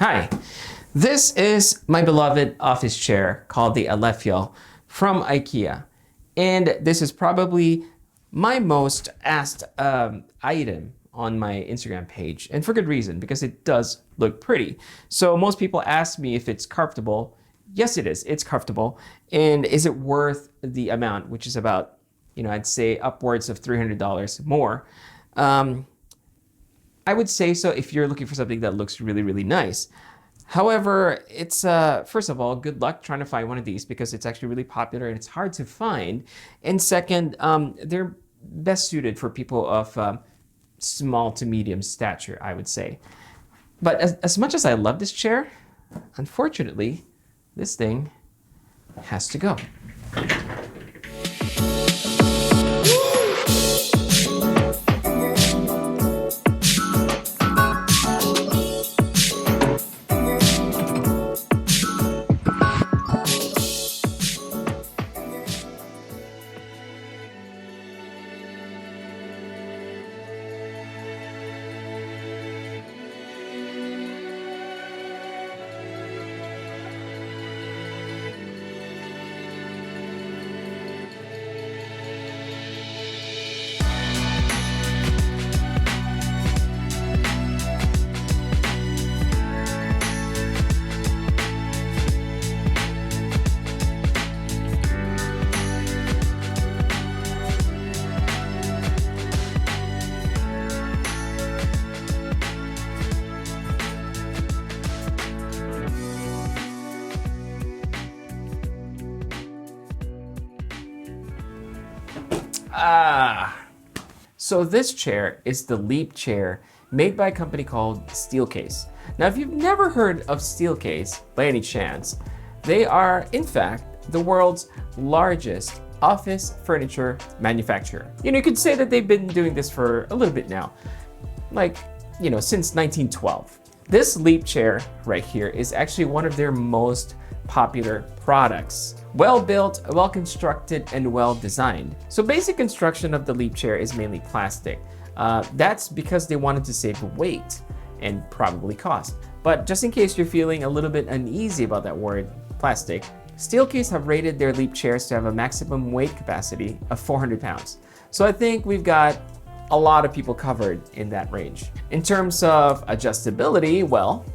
Hi, this is my beloved office chair called the Alephio from IKEA. And this is probably my most asked item on my Instagram page, and for good reason, because it does look pretty. So most people ask me if it's comfortable. Yes, it is. It's comfortable. And is it worth the amount, which is about, I'd say upwards of $300 more. I would say so if you're looking for something that looks really, really nice. However, it's, first of all, good luck trying to find one of these because it's actually really popular and it's hard to find. And second, they're best suited for people of small to medium stature, I would say. But as much as I love this chair, unfortunately, this thing has to go. So this chair is the Leap chair made by a company called Steelcase. Now, if you've never heard of Steelcase by any chance, they are, in fact, the world's largest office furniture manufacturer. You could say that they've been doing this for a little bit now, since 1912. This Leap chair right here is actually one of their most popular products. Well built, well constructed, and well designed. So basic construction of the Leap chair is mainly plastic. That's because they wanted to save weight and probably cost. But just in case you're feeling a little bit uneasy about that word, plastic, Steelcase have rated their Leap chairs to have a maximum weight capacity of 400 pounds. So I think we've got a lot of people covered in that range. In terms of adjustability, well,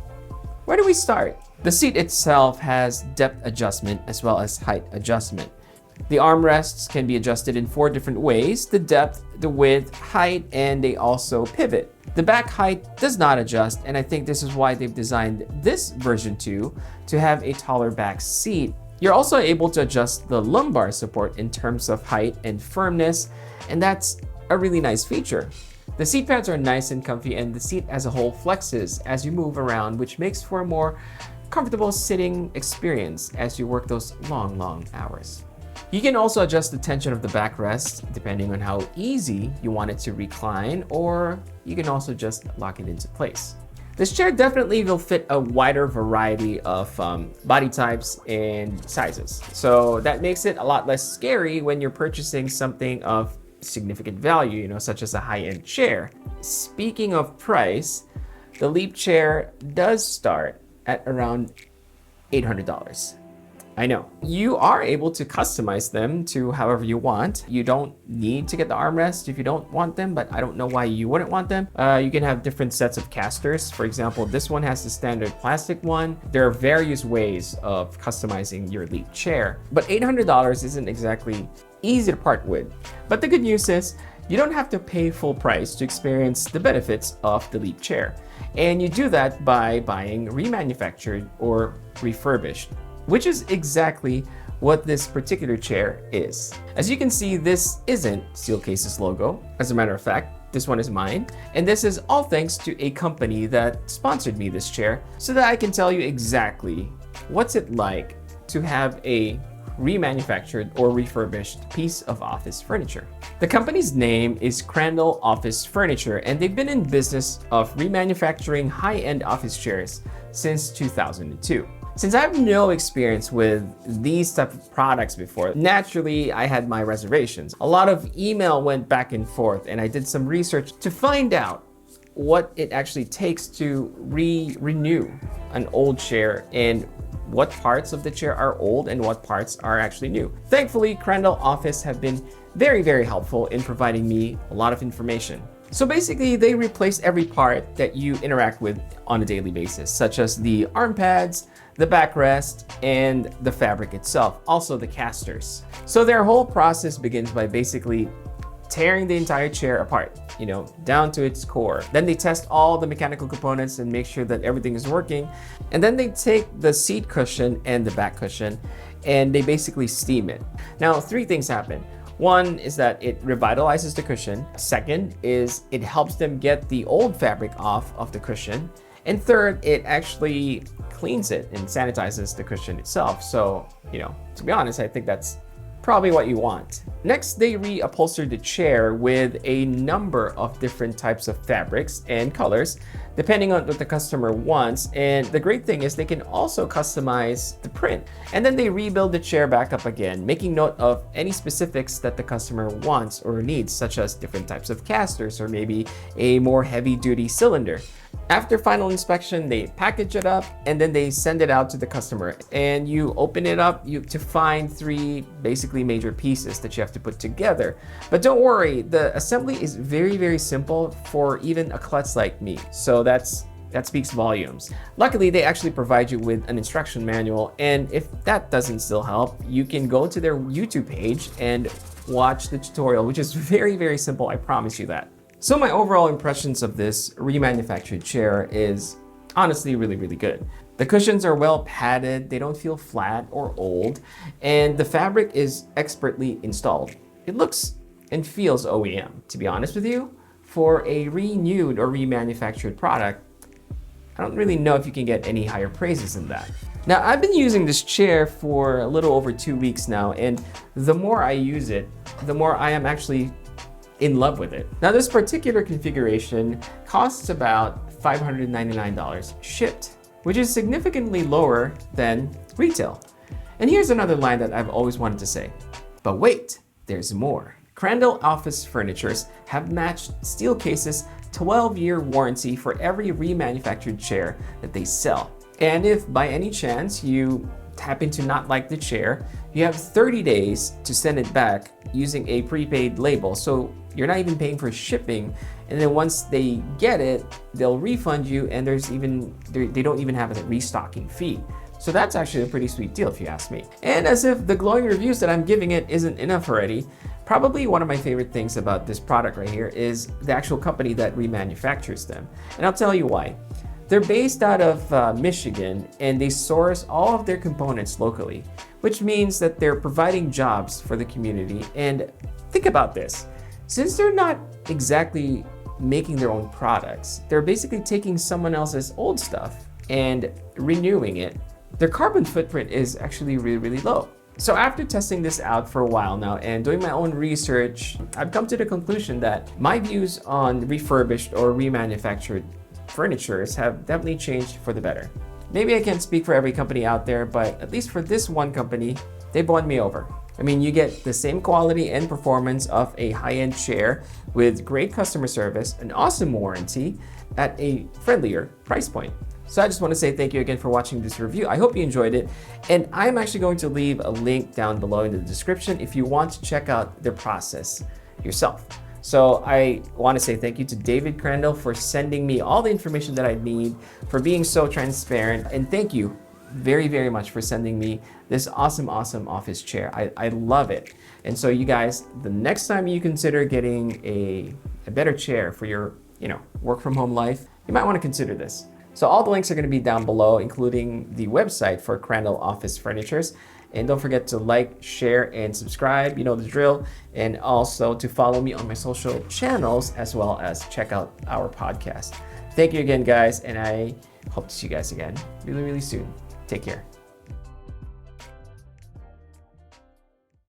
where do we start? The seat itself has depth adjustment as well as height adjustment. The armrests can be adjusted in 4 different ways: the depth, the width, height, and they also pivot. The back height does not adjust, and I think this is why they've designed this version 2 to have a taller back seat. You're also able to adjust the lumbar support in terms of height and firmness, and that's a really nice feature. The seat pads are nice and comfy, and the seat as a whole flexes as you move around, which makes for a more comfortable sitting experience as you work those long hours. You can also adjust the tension of the backrest depending on how easy you want it to recline, or you can also just lock it into place. This chair definitely will fit a wider variety of body types and sizes. So that makes it a lot less scary when you're purchasing something of significant value, such as a high-end chair. Speaking of price, the Leap chair does start at around $800. I know. You are able to customize them to however you want. You don't need to get the armrest if you don't want them, but I don't know why you wouldn't want them. You can have different sets of casters. For example, this one has the standard plastic one. There are various ways of customizing your Leap chair, but $800 isn't exactly easy to part with. But the good news is you don't have to pay full price to experience the benefits of the Leap chair. And you do that by buying remanufactured or refurbished, which is exactly what this particular chair is. As you can see, this isn't Steelcase's logo. As a matter of fact, this one is mine. And this is all thanks to a company that sponsored me this chair so that I can tell you exactly what's it like to have a remanufactured or refurbished piece of office furniture. The company's name is Crandall Office Furniture, and they've been in business of remanufacturing high-end office chairs since 2002. Since I have no experience with these type of products before, naturally I had my reservations. A lot of email went back and forth, and I did some research to find out what it actually takes to renew an old chair and what parts of the chair are old and what parts are actually new. Thankfully, Crandall Office have been very, very helpful in providing me a lot of information. So basically, they replace every part that you interact with on a daily basis, such as the arm pads, the backrest, and the fabric itself, also the casters. So their whole process begins by basically tearing the entire chair apart, down to its core. Then they test all the mechanical components and make sure that everything is working. And then they take the seat cushion and the back cushion and they basically steam it. Now, three things happen. One is that it revitalizes the cushion. Second is it helps them get the old fabric off of the cushion. And third, it actually cleans it and sanitizes the cushion itself. So, to be honest, I think that's probably what you want. Next, they reupholster the chair with a number of different types of fabrics and colors, depending on what the customer wants. And the great thing is they can also customize the print. And then they rebuild the chair back up again, making note of any specifics that the customer wants or needs, such as different types of casters or maybe a more heavy-duty cylinder. After final inspection, they package it up and then they send it out to the customer. And you open it up to find three basically major pieces that you have to put together. But don't worry, the assembly is very, very simple for even a klutz like me. So that speaks volumes. Luckily, they actually provide you with an instruction manual. And if that doesn't still help, you can go to their YouTube page and watch the tutorial, which is very, very simple. I promise you that. So my overall impressions of this remanufactured chair is honestly really, really good. The cushions are well padded, they don't feel flat or old, and the fabric is expertly installed. It looks and feels OEM, to be honest with you. For a renewed or remanufactured product, I don't really know if you can get any higher praises than that. Now, I've been using this chair for a little over 2 weeks now, and the more I use it, the more I am actually in love with it. Now, this particular configuration costs about $599 shipped, which is significantly lower than retail. And here's another line that I've always wanted to say, but wait, there's more. Crandall Office Furnitures have matched Steelcase's 12-year warranty for every remanufactured chair that they sell. And if by any chance you happen to not like the chair, you have 30 days to send it back using a prepaid label. So you're not even paying for shipping. And then once they get it, they'll refund you, and they don't even have a restocking fee. So that's actually a pretty sweet deal if you ask me. And as if the glowing reviews that I'm giving it isn't enough already, probably one of my favorite things about this product right here is the actual company that remanufactures them. And I'll tell you why. They're based out of Michigan, and they source all of their components locally, which means that they're providing jobs for the community. And think about this. Since they're not exactly making their own products, they're basically taking someone else's old stuff and renewing it. Their carbon footprint is actually really, really low. So after testing this out for a while now and doing my own research, I've come to the conclusion that my views on refurbished or remanufactured furnitures have definitely changed for the better. Maybe I can't speak for every company out there, but at least for this one company, they've won me over. I mean, you get the same quality and performance of a high-end chair with great customer service, an awesome warranty at a friendlier price point. So I just want to say thank you again for watching this review. I hope you enjoyed it. And I'm actually going to leave a link down below in the description if you want to check out the process yourself. So I want to say thank you to David Crandall for sending me all the information that I need, for being so transparent. And thank you very, very much for sending me this awesome, awesome office chair. I love it. And so you guys, the next time you consider getting a better chair for your, work from home life, you might want to consider this. So all the links are going to be down below, including the website for Crandall Office Furnitures. And don't forget to like, share, and subscribe, you know the drill. And also to follow me on my social channels, as well as check out our podcast. Thank you again, guys. And I hope to see you guys again really, really soon. Take care.